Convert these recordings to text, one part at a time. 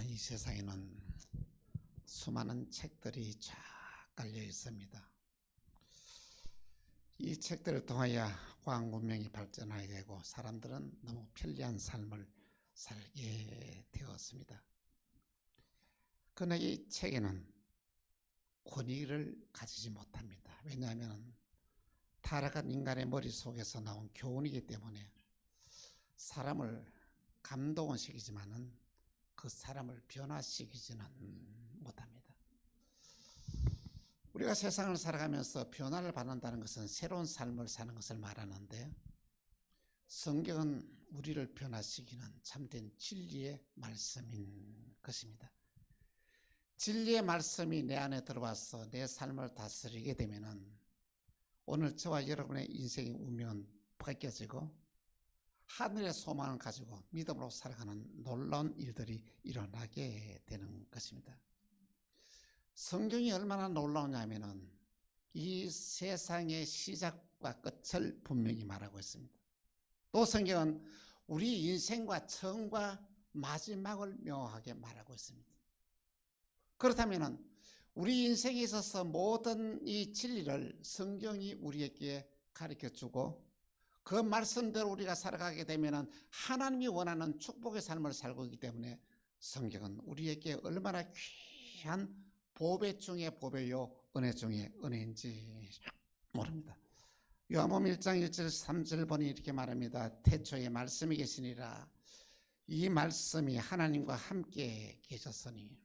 이 세상에는 수많은 책들이 쫙 깔려 있습니다. 이 책들을 통하여 과학 문명이 발전하게 되고 사람들은 너무 편리한 삶을 살게 되었습니다. 그러나 이 책에는 권위를 가지지 못합니다. 왜냐하면 타락한 인간의 머릿속에서 나온 교훈이기 때문에 사람을 감동은 시키지만은 그 사람을 변화시키지는 못합니다. 우리가 세상을 살아가면서 변화를 받는다는 것은 새로운 삶을 사는 것을 말하는데, 성경은 우리를 변화시키는 참된 진리의 말씀인 것입니다. 진리의 말씀이 내 안에 들어와서 내 삶을 다스리게 되면은 오늘 저와 여러분의 인생의 운명은 바뀌어지고 하늘의 소망을 가지고 믿음으로 살아가는 놀라운 일들이 일어나게 되는 것입니다. 성경이 얼마나 놀라우냐면은 이 세상의 시작과 끝을 분명히 말하고 있습니다. 또 성경은 우리 인생과 처음과 마지막을 명확하게 말하고 있습니다. 그렇다면은 우리 인생에 있어서 모든 이 진리를 성경이 우리에게 가르쳐주고 그 말씀대로 우리가 살아가게 되면 하나님이 원하는 축복의 삶을 살고 있기 때문에 성경은 우리에게 얼마나 귀한 보배 중에 보배요 은혜 중에 은혜인지 모릅니다. 요한복음 1장 1절 3절 보니 이렇게 말합니다. 태초에 말씀이 계시니라. 이 말씀이 하나님과 함께 계셨으니,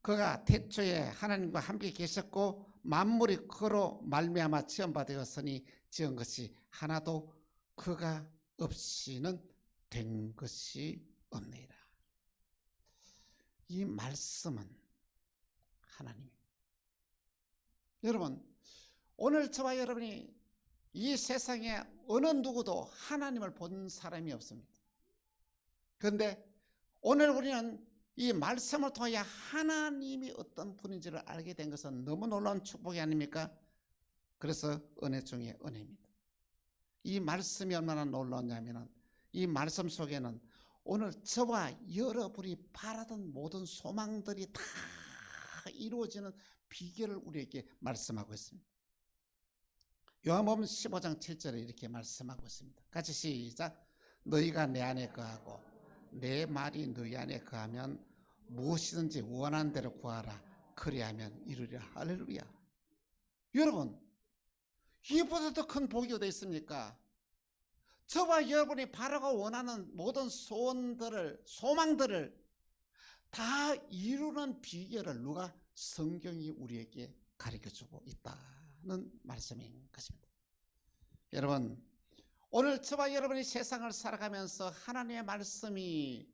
그가 태초에 하나님과 함께 계셨고 만물이 그로 말미암아 지음받았으니 지은 것이 하나도 그가 없이는 된 것이 없느니라. 이 말씀은 하나님입니다. 여러분, 오늘 저와 여러분이 이 세상에 어느 누구도 하나님을 본 사람이 없습니다. 그런데 오늘 우리는 이 말씀을 통해 하나님이 어떤 분인지를 알게 된 것은 너무 놀라운 축복이 아닙니까? 그래서 은혜 중에 은혜입니다. 이 말씀이 얼마나 놀라웠냐면 이 말씀 속에는 오늘 저와 여러분이 바라던 모든 소망들이 다 이루어지는 비결을 우리에게 말씀하고 있습니다. 요한복음 15장 7절에 이렇게 말씀하고 있습니다. 같이 시작. 너희가 내 안에 거하고 내 말이 너희 안에 거하면 무엇이든지 원하는 대로 구하라. 그리하면 이루리라. 할렐루야. 여러분, 이보다 더 큰 복이 어디 있습니까? 저와 여러분이 바라고 원하는 모든 소원들을, 소망들을 다 이루는 비결을 누가? 성경이 우리에게 가르쳐주고 있다는 말씀인 것입니다. 여러분, 오늘 저와 여러분이 세상을 살아가면서 하나님의 말씀이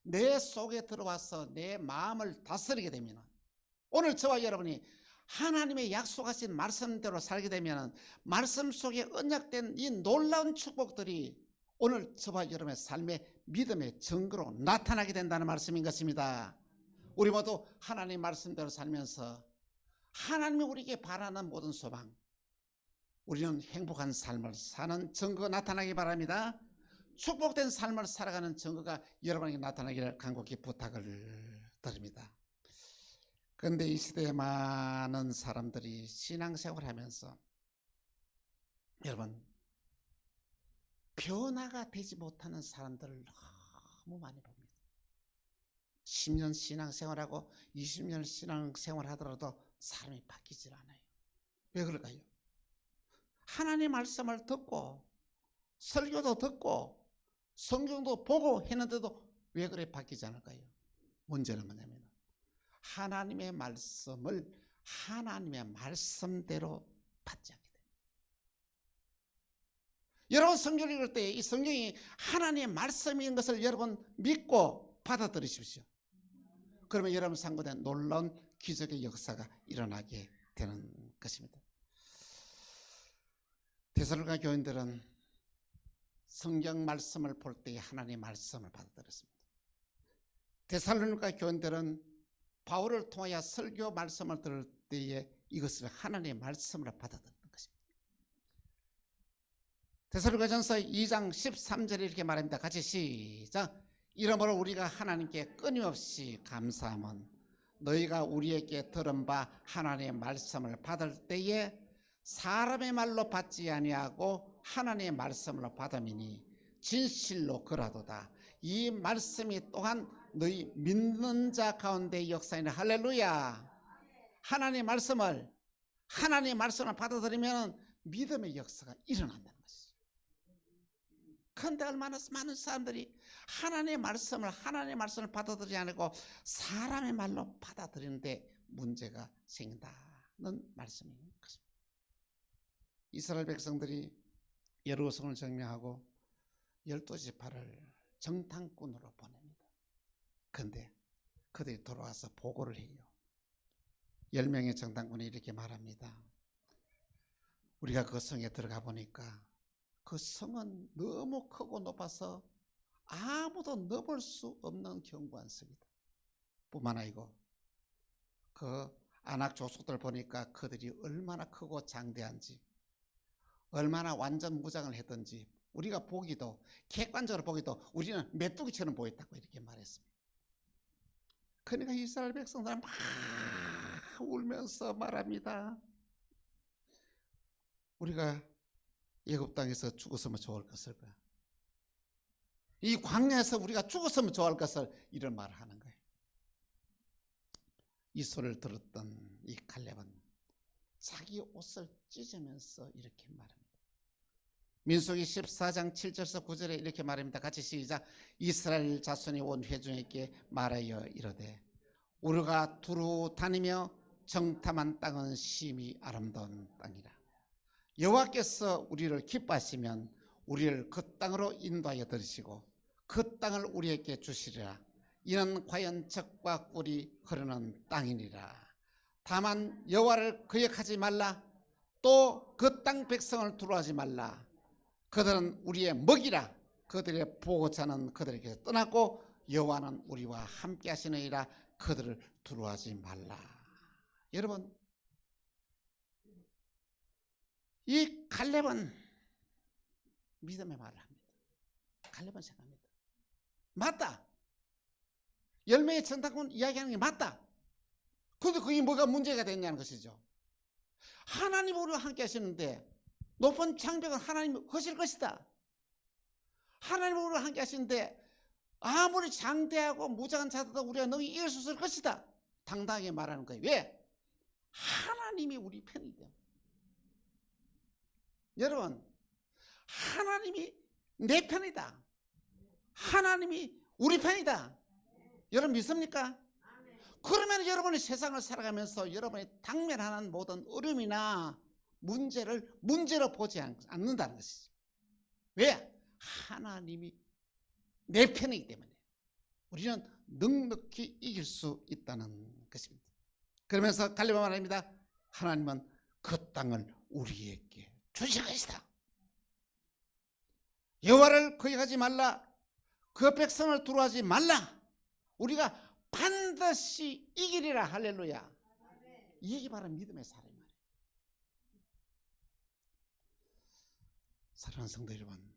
내 속에 들어와서 내 마음을 다스리게 되면, 오늘 저와 여러분이 하나님의 약속하신 말씀대로 살게 되면 말씀 속에 언약된 이 놀라운 축복들이 오늘 저와 여러분의 삶의 믿음의 증거로 나타나게 된다는 말씀인 것입니다. 우리 모두 하나님 말씀대로 살면서 하나님이 우리에게 바라는 모든 소망, 우리는 행복한 삶을 사는 증거가 나타나기 바랍니다. 축복된 삶을 살아가는 증거가 여러분에게 나타나기를 간곡히 부탁을 드립니다. 그런데 이 시대에 많은 사람들이 신앙생활을 하면서 여러분, 변화가 되지 못하는 사람들을 너무 많이 봅니다. 10년 신앙생활하고 20년 신앙생활 하더라도 사람이 바뀌질 않아요. 왜 그럴까요? 하나님 말씀을 듣고 설교도 듣고 성경도 보고 했는데도 왜 그래 바뀌지 않을까요? 문제는 뭐냐면 하나님의 말씀을 하나님의 말씀대로 받지 않게 됩니다. 여러분, 성경을 읽을 때 이 성경이 하나님의 말씀인 것을 여러분 믿고 받아들이십시오. 그러면 여러분 상고된 놀라운 기적의 역사가 일어나게 되는 것입니다. 데살로니가 교인들은 성경 말씀을 볼 때에 하나님의 말씀을 받아들였습니다. 데살로니가 교인들은 바울을 통하여 설교 말씀을 들을 때에 이것을 하나님의 말씀으로 받아들였던 것입니다. 데살로니가전서 2장 13절에 이렇게 말합니다. 같이 시작. 이러므로 우리가 하나님께 끊임없이 감사함은 너희가 우리에게 들은 바 하나님의 말씀을 받을 때에 사람의 말로 받지 아니하고 하나님의 말씀으로 받음이니 진실로 그라도다. 이 말씀이 또한 너희 믿는 자 가운데 역사이니. 할렐루야. 하나님의 말씀을 받아들이면 믿음의 역사가 일어난다는 것이죠. 그런데 얼마나 많은 사람들이 하나님의 말씀을 받아들이지 않고 사람의 말로 받아들이는데 문제가 생긴다는 말씀인 것입니다. 이스라엘 백성들이 여리고성을 점령하고 12지파를 정탐꾼으로 보냅니다. 그런데 그들이 돌아와서 보고를 해요. 10명의 정탐꾼이 이렇게 말합니다. 우리가 그 성에 들어가 보니까 그 성은 너무 크고 높아서 아무도 넘을 수 없는 견고한 성이다. 뿐만 아니고 그 아낙 족속들 보니까 그들이 얼마나 크고 장대한지, 얼마나 완전 무장을 했던지 우리가 보기도, 객관적으로 보기도 우리는 메뚜기처럼 보였다고 이렇게 말했습니다. 그러니까 이스라엘 백성들은 막 울면서 말합니다. 우리가 애굽 땅에서 죽었으면 좋을 것을, 이 광야에서 우리가 죽었으면 좋을 것을, 이런 말을 하는 거예요. 이 소리를 들었던 이 갈렙은 자기 옷을 찢으면서 이렇게 말합니다. 민수기 14장 7절에서 9절에 이렇게 말합니다. 같이 시작. 이스라엘 자손이 온 회중에게 말하여 이르되 우리가 두루 다니며 정탐한 땅은 심히 아름다운 땅이라. 여호와께서 우리를 기뻐하시면 우리를 그 땅으로 인도하여 들으시고 그 땅을 우리에게 주시리라. 이는 과연 젖과 꿀이 흐르는 땅이니라. 다만 여호와를 거역하지 말라. 또 그 땅 백성을 두려워하지 말라. 그들은 우리의 먹이라. 그들의 보호자는 그들에게 떠났고 여호와는 우리와 함께 하시느니라. 그들을 두려워하지 말라. 여러분, 이 갈렙은 믿음의 말을 합니다. 갈렙은 생각합니다. 맞다. 10명의 정탐꾼 이야기하는 게 맞다. 그런데 그게 뭐가 문제가 됐냐는 것이죠. 하나님 우리와 함께 하시는데 높은 장벽은 하나님이 허실 것이다. 하나님 우리와 함께 하시는데 아무리 장대하고 무장한 자들도 우리가 너희 이길 수 있을 것이다. 당당하게 말하는 거예요. 왜? 하나님이 우리 편이기 때문에. 여러분, 하나님이 내 편이다. 하나님이 우리 편이다. 여러분 믿습니까? 그러면 여러분이 세상을 살아가면서 여러분이 당면하는 모든 어려움이나 문제를 문제로 보지 않는다는 것이죠. 왜? 하나님이 내 편이기 때문에 우리는 넉넉히 이길 수 있다는 것입니다. 그러면서 갈렙은 말합니다. 하나님은 그 땅을 우리에게 주실 것이다. 여호와를 거역하지 말라. 그 백성을 두려워하지 말라. 우리가 반드시 이기리라. 할렐루야. 이게 바로 믿음의 사람이에요. 사랑하는 성도 여러분,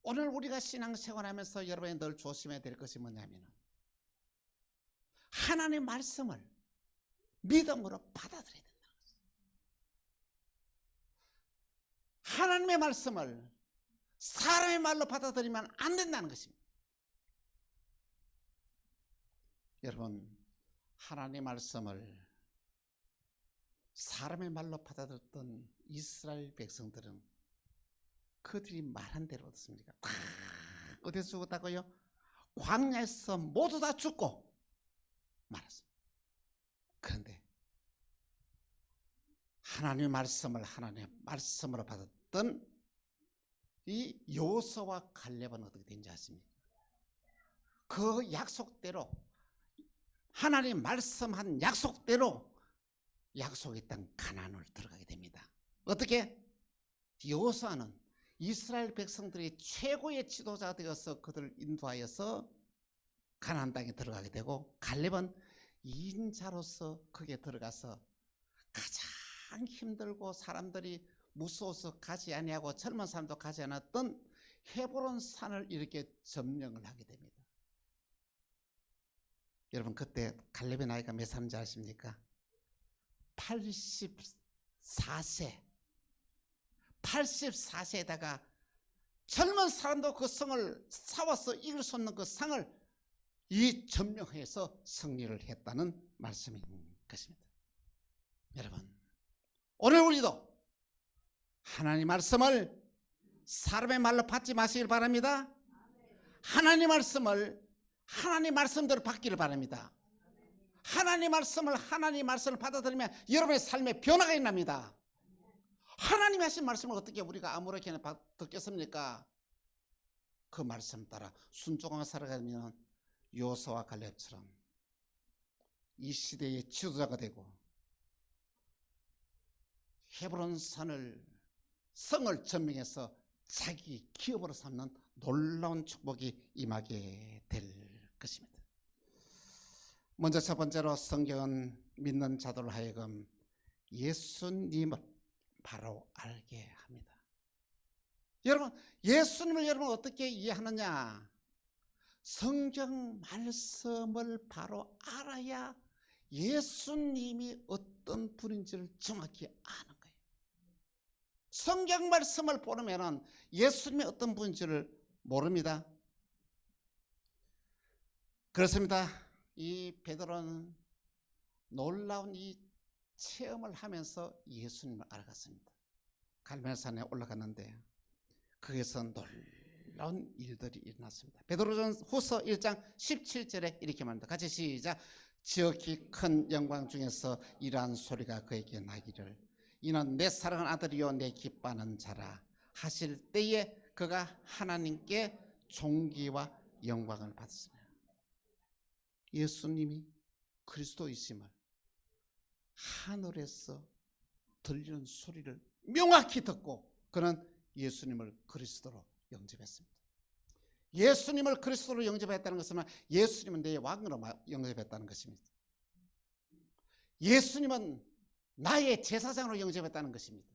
오늘 우리가 신앙생활하면서 여러분이 늘 조심해야 될 것이 뭐냐면 하나님의 말씀을 믿음으로 받아들여야 된다는 것입니다. 하나님의 말씀을 사람의 말로 받아들이면 안 된다는 것입니다. 여러분, 하나님의 말씀을 사람의 말로 받아들였던 이스라엘 백성들은 그들이 말한 대로 어떻습니까? 다 어디서 죽었다고요? 광야에서 모두 다 죽고 말았습니다. 그런데 하나님의 말씀으로 받았던 이 여호수아와 갈렙은 어떻게 된지 아십니까? 그 약속대로, 하나님 말씀한 약속대로 약속의 땅 가나안을 들어가게 됩니다. 어떻게? 여호수아는 이스라엘 백성들이 최고의 지도자가 되어서 그들을 인도하여서 가나안 땅에 들어가게 되고, 갈렙은 인자로서 거기에 들어가서 가장 힘들고 사람들이 무서워서 가지 아니하고 젊은 사람도 가지 않았던 헤브론 산을 이렇게 점령을 하게 됩니다. 여러분 그때 갈렙의 나이가 몇 살인지 아십니까? 84세. 84세에다가 젊은 사람도 그 성을 싸워서 이길 수 없는 그 상을 이 점령해서 승리를 했다는 말씀인 것입니다. 여러분, 오늘 우리도 하나님 말씀을 사람의 말로 받지 마시길 바랍니다. 하나님 말씀을 하나님 말씀대로 받기를 바랍니다. 하나님 말씀을 받아들이면 여러분의 삶에 변화가 일어납니다. 하나님이 하신 말씀을 어떻게 우리가 아무렇게나 듣겠습니까? 그 말씀 따라 순종하며 살아가면 요수아와 갈렙처럼 이 시대의 지도자가 되고 헤브론 성을 점령해서 자기 기업으로 삼는 놀라운 축복이 임하게 될 것입니다. 먼저 첫 번째로 성경은 믿는 자들 하여금 예수님을 바로 알게 합니다. 여러분, 예수님을 여러분 어떻게 이해하느냐? 성경 말씀을 바로 알아야 예수님이 어떤 분인지를 정확히 아는 거예요. 성경 말씀을 모르면 예수님이 어떤 분인지를 모릅니다. 그렇습니다. 이 베드로는 놀라운 이 체험을 하면서 예수님을 알아갔습니다. 갈멜산에 올라갔는데 거기서 놀라운 일들이 일어났습니다. 베드로전후서 1장 17절에 이렇게 말합니다. 같이 시작. 지극히 큰 영광 중에서 이러한 소리가 그에게 나기를 이는 내 사랑하는 아들이요 내 기뻐하는 자라 하실 때에 그가 하나님께 존귀와 영광을 받았습니다. 예수님이 그리스도이심을 하늘에서 들리는 소리를 명확히 듣고 그는 예수님을 그리스도로 영접했습니다. 예수님을 그리스도로 영접했다는 것은 예수님은 내 왕으로 영접했다는 것입니다. 예수님은 나의 제사장으로 영접했다는 것입니다.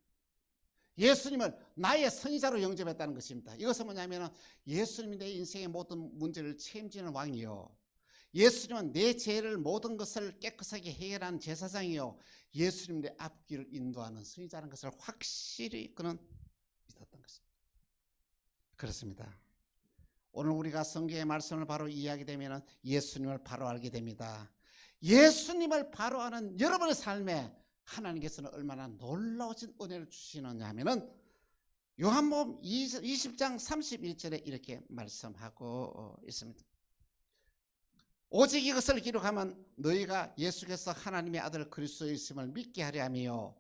예수님을 나의 선지자로 영접했다는 것입니다. 이것은 뭐냐면 예수님이 내 인생의 모든 문제를 책임지는 왕이요, 예수님은 내 죄를 모든 것을 깨끗하게 해결하는 제사장이요, 예수님 내 앞길을 인도하는 선지자라는 것을 확실히 그는 믿었던 것입니다. 그렇습니다. 오늘 우리가 성경의 말씀을 바로 이해하게 되면 예수님을 바로 알게 됩니다. 예수님을 바로 아는 여러분의 삶에 하나님께서는 얼마나 놀라우신 은혜를 주시느냐 하면은 요한복음 20장 31절에 이렇게 말씀하고 있습니다. 오직 이것을 기록하면 너희가 예수께서 하나님의 아들 그리스도이심을 믿게 하려 하며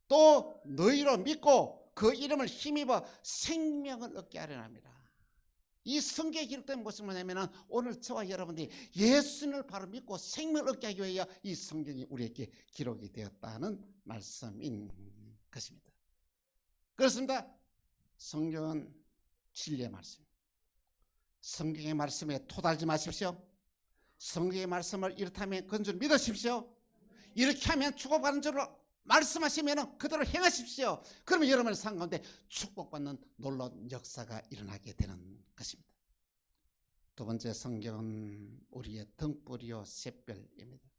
또 너희로 믿고 그 이름을 힘입어 생명을 얻게 하려 합니다. 이 성경에 기록된 것은 뭐냐면 오늘 저와 여러분들이 예수님을 바로 믿고 생명을 얻게 하기 위하여 이 성경이 우리에게 기록이 되었다는 말씀인 것입니다. 그렇습니다. 성경은 진리의 말씀. 성경의 말씀에 토달지 마십시오. 성경의 말씀을 이렇다면 그런 줄 믿으십시오. 이렇게 하면 축복받는 줄 말씀하시면 그대로 행하십시오. 그러면 여러분의 삶 가운데 축복받는 놀라운 역사가 일어나게 되는 것입니다. 두 번째, 성경은 우리의 등불이요 샛별입니다.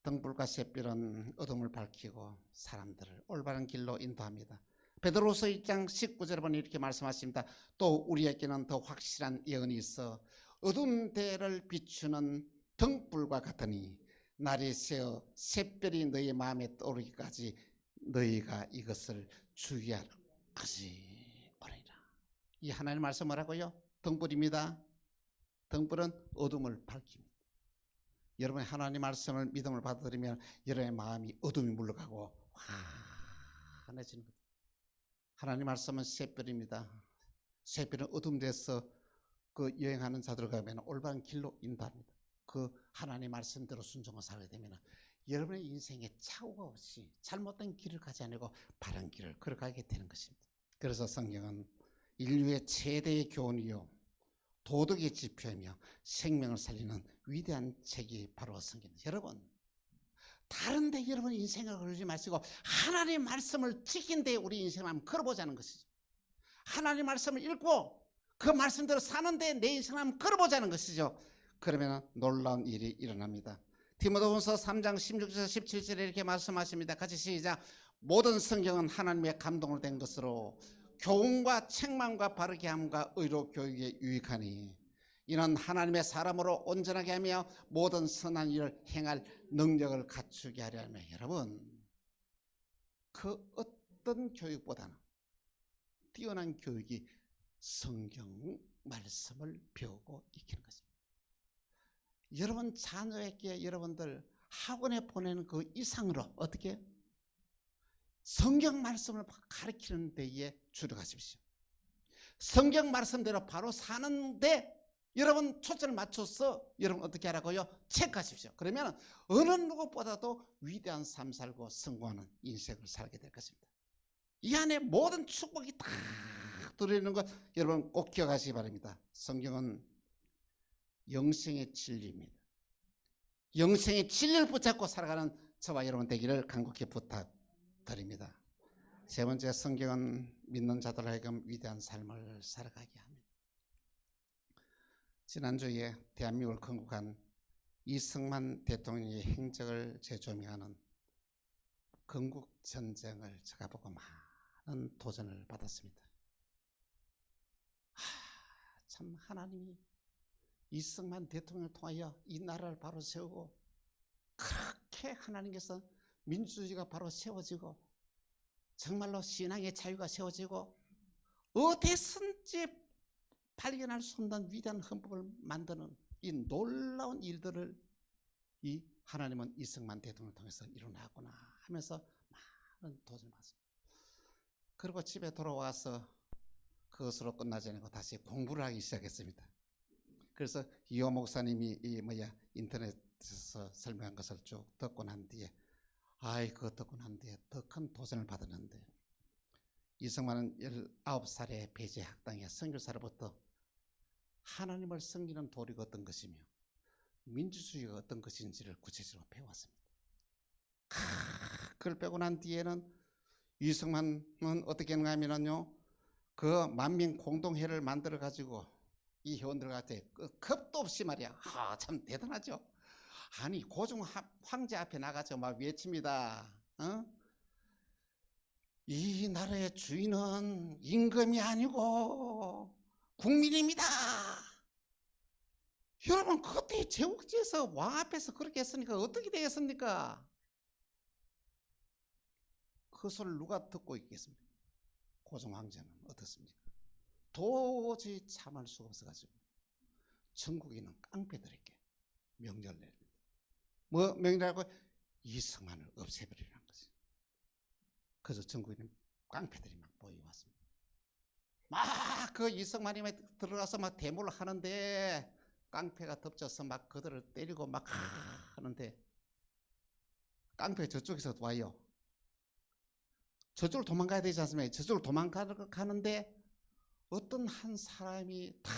등불과 샛별은 어둠을 밝히고 사람들을 올바른 길로 인도합니다. 베드로서 1장 19절에 보면 이렇게 말씀하십니다. 또 우리에게는 더 확실한 예언이 있어 어두운 데를 비추는 등불과 같으니 날이 새어 샛별이 너희 마음에 떠오르기까지 너희가 이것을 주의할 것이 오리라. 이 하나님 말씀 뭐라고요? 등불입니다. 등불은 어둠을 밝힙니다. 여러분이 하나님 말씀을 믿음을 받아들이면 여러분의 마음이 어둠이 물러가고 환해지는 것. 하나님 말씀은 샛별입니다. 샛별은 어둠 데서 그 여행하는 자들 가면 올바른 길로 인도합니다. 그 하나님 말씀대로 순종을 살게 되면 여러분의 인생에 착오가 없이 잘못된 길을 가지 않고 바른 길을 걸어가게 되는 것입니다. 그래서 성경은 인류의 최대의 교훈이요 도덕의 지표이며 생명을 살리는 위대한 책이 바로 성경입니다. 여러분, 다른 데 여러분 인생을 걸지 마시고 하나님 말씀을 지킨 데 우리 인생을 한번 걸어보자는 것이죠. 하나님 말씀을 읽고 그 말씀대로 사는데 내 인생을 한번 걸어보자는 것이죠. 그러면 놀라운 일이 일어납니다. 디모데후서 3장 16절 17절에 이렇게 말씀하십니다. 같이 시작. 모든 성경은 하나님의 감동을 된 것으로 교훈과 책망과 바르게 함과 의로 교육에 유익하니 이는 하나님의 사람으로 온전하게 하며 모든 선한 일을 행할 능력을 갖추게 하려 하며, 여러분, 그 어떤 교육보다는 뛰어난 교육이 성경 말씀을 배우고 익히는 것입니다. 여러분 자녀에게 여러분들 학원에 보내는 그 이상으로 어떻게 성경 말씀을 가르치는 데에 주력하십시오. 성경 말씀대로 바로 사는데 여러분 초점을 맞춰서 여러분 어떻게 하라고요? 체크하십시오. 그러면 어느 누구보다도 위대한 삶 살고 성공하는 인생을 살게 될 것입니다. 이 안에 모든 축복이 다 들어있는 것 여러분 꼭 기억하시기 바랍니다. 성경은 영생의 진리입니다. 영생의 진리를 붙잡고 살아가는 저와 여러분 되기를 간곡히 부탁드립니다. 세 번째, 성경은 믿는 자들 하여금 위대한 삶을 살아가게 합니다. 지난주에 대한민국을 건국한 이승만 대통령의 행적을 재조명하는 건국전쟁을 제가 보고 많은 도전을 받았습니다. 참 하나님이 이승만 대통령을 통하여 이 나라를 바로 세우고 그렇게 하나님께서 민주주의가 바로 세워지고 정말로 신앙의 자유가 세워지고 어디선지 발견할 수 없는 위대한 헌법을 만드는 이 놀라운 일들을 이 하나님은 이승만 대통령을 통해서 일어나구나 하면서 많은 도전을 받습니다. 그리고 집에 돌아와서 그것으로 끝나지 않고 다시 공부를 하기 시작했습니다. 그래서 이호 목사님이 인터넷에서 설명한 것을 쭉 듣고 난 뒤에 그거 듣고 난 뒤에 더 큰 도전을 받았는데, 이승만은 19살에 배제 학당에 선교사로부터 하나님을 섬기는 도리가 어떤 것이며 민주주의가 어떤 것인지를 구체적으로 배웠습니다. 그걸 빼고 난 뒤에는 이승만은 어떻게 했는가 하면요, 그 만민 공동회를 만들어 가지고 이 회원들한테 겁도 없이 말이야. 참 대단하죠. 아니 고종 황제 앞에 나가서 막 외칩니다. 이 나라의 주인은 임금이 아니고 국민입니다. 여러분 그때 제국지에서 왕 앞에서 그렇게 했으니까 어떻게 되겠습니까? 그 소리를 누가 듣고 있겠습니까? 고종 황제는 어떻습니까? 도저히 참을 수가 없어가지고 전국에 있는 깡패들에게 명령을 내립니다. 뭐 명령하고? 이승만을 없애버리라는 거지. 그래서 전국에 있는 깡패들이 막 모여왔습니다. 막 그 이승만이 들어가서 막 대모를 하는데 깡패가 덮쳐서 막 그들을 때리고 막 하는데 깡패 저쪽에서 와요. 저쪽으로 도망가야 되지 않습니까? 저쪽으로 도망가는데 어떤 한 사람이 탁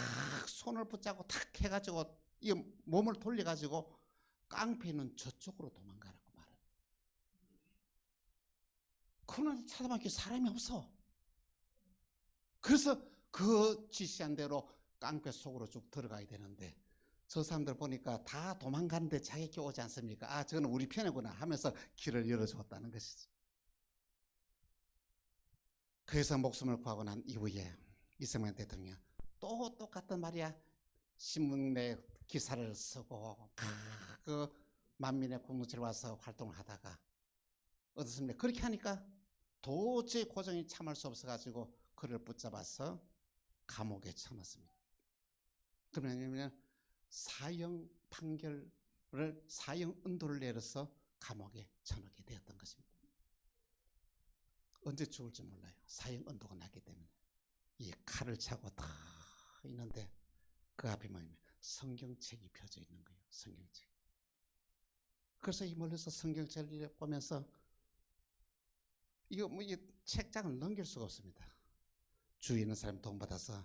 손을 붙잡고 탁 해가지고 이 몸을 돌려가지고 깡패는 저쪽으로 도망가라고 말해요. 그러나 찾아보니까 사람이 없어. 그래서 그 지시한 대로 깡패 속으로 쭉 들어가야 되는데 저 사람들 보니까 다 도망가는데 자기께 오지 않습니까? 저거는 우리 편이구나 하면서 길을 열어주었다는 것이지. 그래서 목숨을 구하고 난 이후에 이승만 대통령 또 똑같은 말이야. 신문에 기사를 쓰고 그 만민의 공동체를 와서 활동을 하다가 어떻습니까? 그렇게 하니까 도저히 고종이 참을 수 없어가지고 그를 붙잡아서 감옥에 쳐넣습니다. 그러면 사형 판결을 사형 은도를 내려서 감옥에 쳐넣게 되었던 것입니다. 언제 죽을지 몰라요. 사형 은도가 났기 때문에. 이 칼을 차고 다 있는데 그 앞에 뭐냐면 성경책이 펴져 있는 거예요. 성경책. 그래서 이 멀리서 성경책을 보면서 이 책장을 넘길 수가 없습니다. 주위에 있는 사람 도움받아서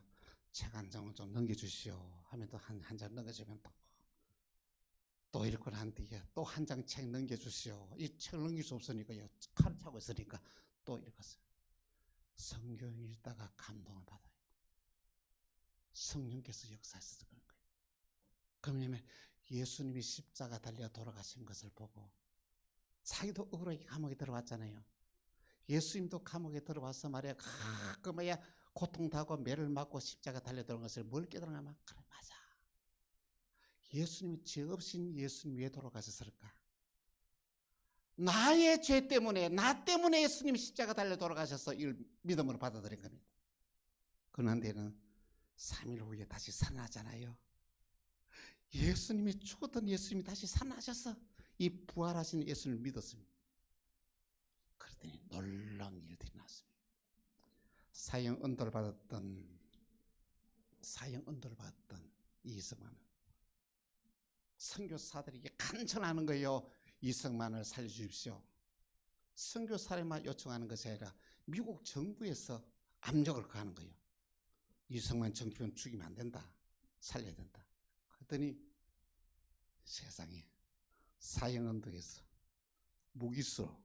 책 한 장을 좀 넘겨주시오 하면 또 한 장 넘겨주면 또 읽고 난 뒤에 또 한 장 책 넘겨주시오. 이 책을 넘길 수 없으니까 칼을 차고 있으니까 또 읽었어요. 성경 읽다가 감동을 받아요. 성령께서 역사하셔서 그런 거예요. 그러면 예수님이 십자가 달려 돌아가신 것을 보고 자기도 억울하게 감옥에 들어왔잖아요. 예수님도 감옥에 들어와서 말이야 그 뭐야 고통당하고 매를 맞고 십자가 달려 들어간 것을 뭘 깨달으면 그래 맞아. 예수님이 죄 없인 예수님 왜 돌아가셨을까? 나의 죄 때문에 나 때문에 예수님이 십자가 달려 돌아가셔서 이걸 믿음으로 받아들인 겁니다. 그런데는 3일 후에 다시 살아나잖아요. 예수님이 죽었던 예수님이 다시 살아나셔서 이 부활하신 예수님을 믿었습니다. 그랬더니 놀라운 일들이 났습니다. 사형 언도를 받았던 이승만은 선교사들에게 간청하는 거예요. 이승만을 살려주십시오. 선교사들만 요청하는 것이 아니라 미국 정부에서 압력을 가하는 거예요. 이승만 정치권 죽이면 안 된다. 살려야 된다. 그랬더니 세상에 사형 언덕에서 무기수에서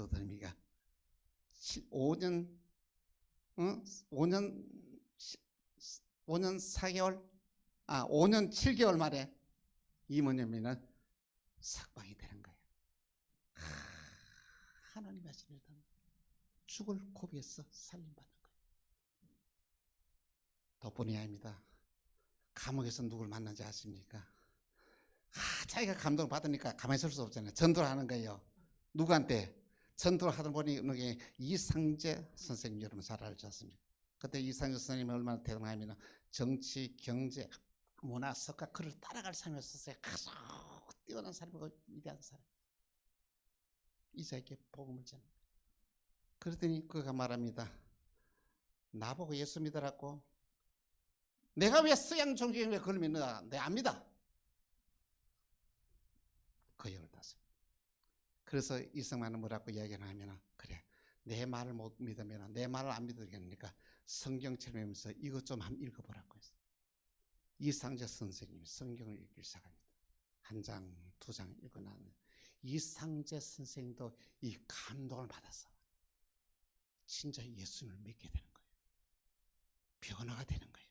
더미가 5년 7개월 만에 임원념이는 석방이 되는 거예요. 하나님 하신 일은 죽을 고비에서 살림받는 거예요. 덕분이 아닙니다. 감옥에서 누굴 만난지 아십니까? 자기가 감동을 받으니까 가만히 있을 수 없잖아요. 전도를 하는 거예요. 누구한테? 전도를 하다 보니 이상재 선생님 여러분 잘 알지 않습니까? 그때 이상재 선생님이 얼마나 대단하면 정치, 경제, 문화, 석가 그를 따라갈 사람이었어요. 아주 뛰어난 사람이고 위대한 사람. 이자에게 복음을 전합니다. 그랬더니 그가 말합니다. 나보고 예수 믿으라고? 내가 왜 서양 종교에 왜 그걸 믿는가? 내 압니다. 그 열을 땄습니다. 그래서 이승만은 뭐라고 이야기를 하면 그래 내 말을 못 믿으면 내 말을 안 믿으겠으니까 성경 찾으면서 이것 좀 한번 읽어보라고 했어요. 이상재 선생님이 성경을 읽기 시작합니다. 1장, 2장 읽고 나면 이상재 선생님도 이 감동을 받아서 진짜 예수님을 믿게 되는 거예요. 변화가 되는 거예요.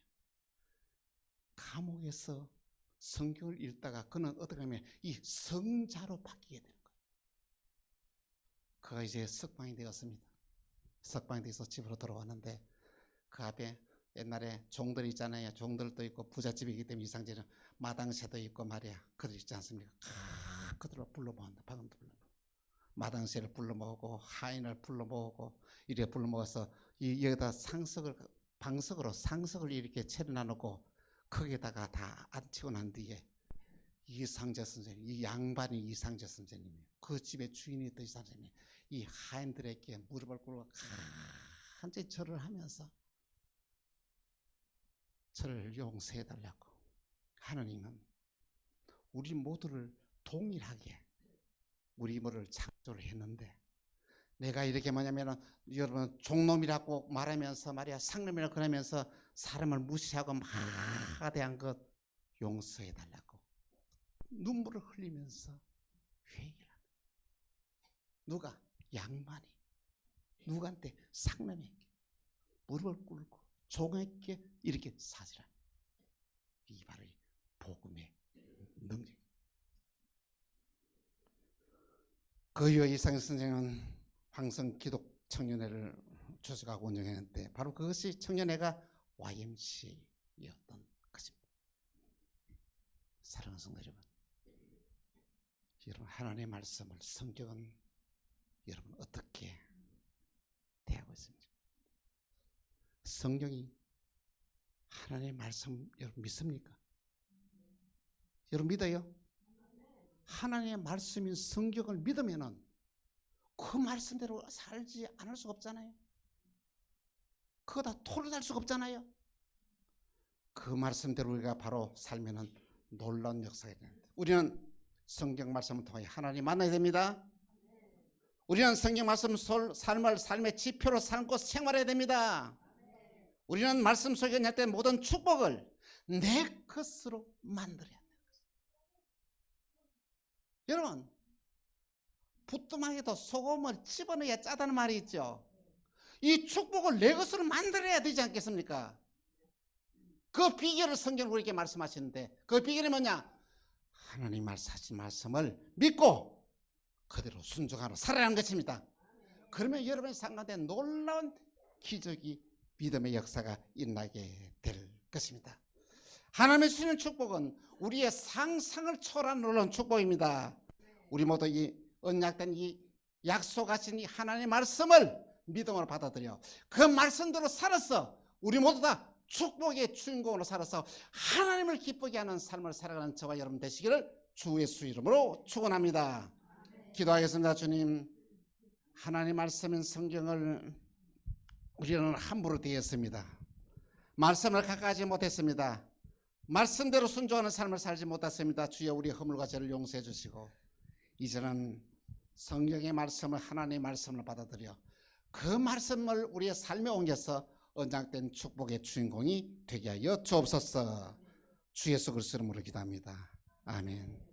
감옥에서 성경을 읽다가 그는 어떻게 하면 이 성자로 바뀌게 되는 거예요. 그가 이제 석방이 되었습니다. 석방이 돼서 집으로 돌아왔는데 그 앞에 옛날에 종들 있잖아요. 종들도 있고 부잣집이기 때문에 이상재는 마당새도 있고 말이야. 그들 있지 않습니까? 그들을 불러모은다. 방금도 불러. 마당새를 불러모으고 하인을 불러모으고 이래 불러모아서 여기다 방석으로 상석을 이렇게 차려놔놓고 거기에다가 다 앉히고 난 뒤에 이상재 선생님, 이 양반이 이상재 선생님이에요. 그 집의 주인이었던 이상재 선생님이 이 하인들에게 무릎을 꿇고 한지 절을 하면서 저를 용서해달라고. 하나님은 우리 모두를 동일하게 우리 모두를 창조를 했는데 내가 이렇게 뭐냐면 여러분 종놈이라고 말하면서 말이야 상놈이라고 그러면서 사람을 무시하고 마대한 것 용서해달라고 눈물을 흘리면서 회개를 하는 누가? 양반이 누구한테? 상놈에게 무릎을 꿇고 종에게 이렇게 사지라. 이 바로 복음의 능력. 그 이후 이상재 선생은 황성 기독 청년회를 조직하고 운영했는데 바로 그것이 청년회가 YMCA였던 것입니다. 사랑하는 성도 여러분, 여러분 하나님의 말씀을 성경은 여러분 어떻게 대하고 있습니까? 성경이 하나님의 말씀 여러분 믿습니까? 여러분 믿어요? 하나님의 말씀인 성경을 믿으면은 그 말씀대로 살지 않을 수가 없잖아요. 그거 다 토론할 수가 없잖아요. 그 말씀대로 우리가 바로 살면은 놀라운 역사가 됩니다. 우리는 성경 말씀을 통해 하나님 만나야 됩니다. 우리는 성경 말씀 삶을 삶의 지표로 삼고 생활해야 됩니다. 우리는 말씀 속에 낼 때 모든 축복을 내 것으로 만들어야 합니다. 여러분 부뚜막에도 소금을 집어넣어야 짜다는 말이 있죠. 이 축복을 내 것으로 만들어야 되지 않겠습니까? 그 비결을 성경은 우리에게 말씀하시는데 그 비결이 뭐냐? 하나님 말씀하신 말씀을 믿고 그대로 순종하러 살아가는 것입니다. 그러면 여러분의 삶 가운데 놀라운 기적이 믿음의 역사가 일어나게 될 것입니다. 하나님의 주시는 축복은 우리의 상상을 초월한 놀라운 축복입니다. 우리 모두 이 언약된 이 약속하신 이 하나님의 말씀을 믿음으로 받아들여 그 말씀대로 살아서 우리 모두 다 축복의 주인공으로 살아서 하나님을 기쁘게 하는 삶을 살아가는 저와 여러분 되시기를 주 예수 이름으로 축원합니다. 기도하겠습니다. 주님, 하나님 말씀인 성경을 우리는 함부로 대했습니다. 말씀을 가까이 못했습니다. 말씀대로 순종하는 삶을 살지 못했습니다. 주여, 우리 허물과 죄를 용서해 주시고 이제는 성경의 말씀을, 하나님의 말씀을 받아들여 그 말씀을 우리의 삶에 옮겨서 언약된 축복의 주인공이 되게 하여 주옵소서. 주 예수 그리스도 이름으로 기도합니다. 아멘.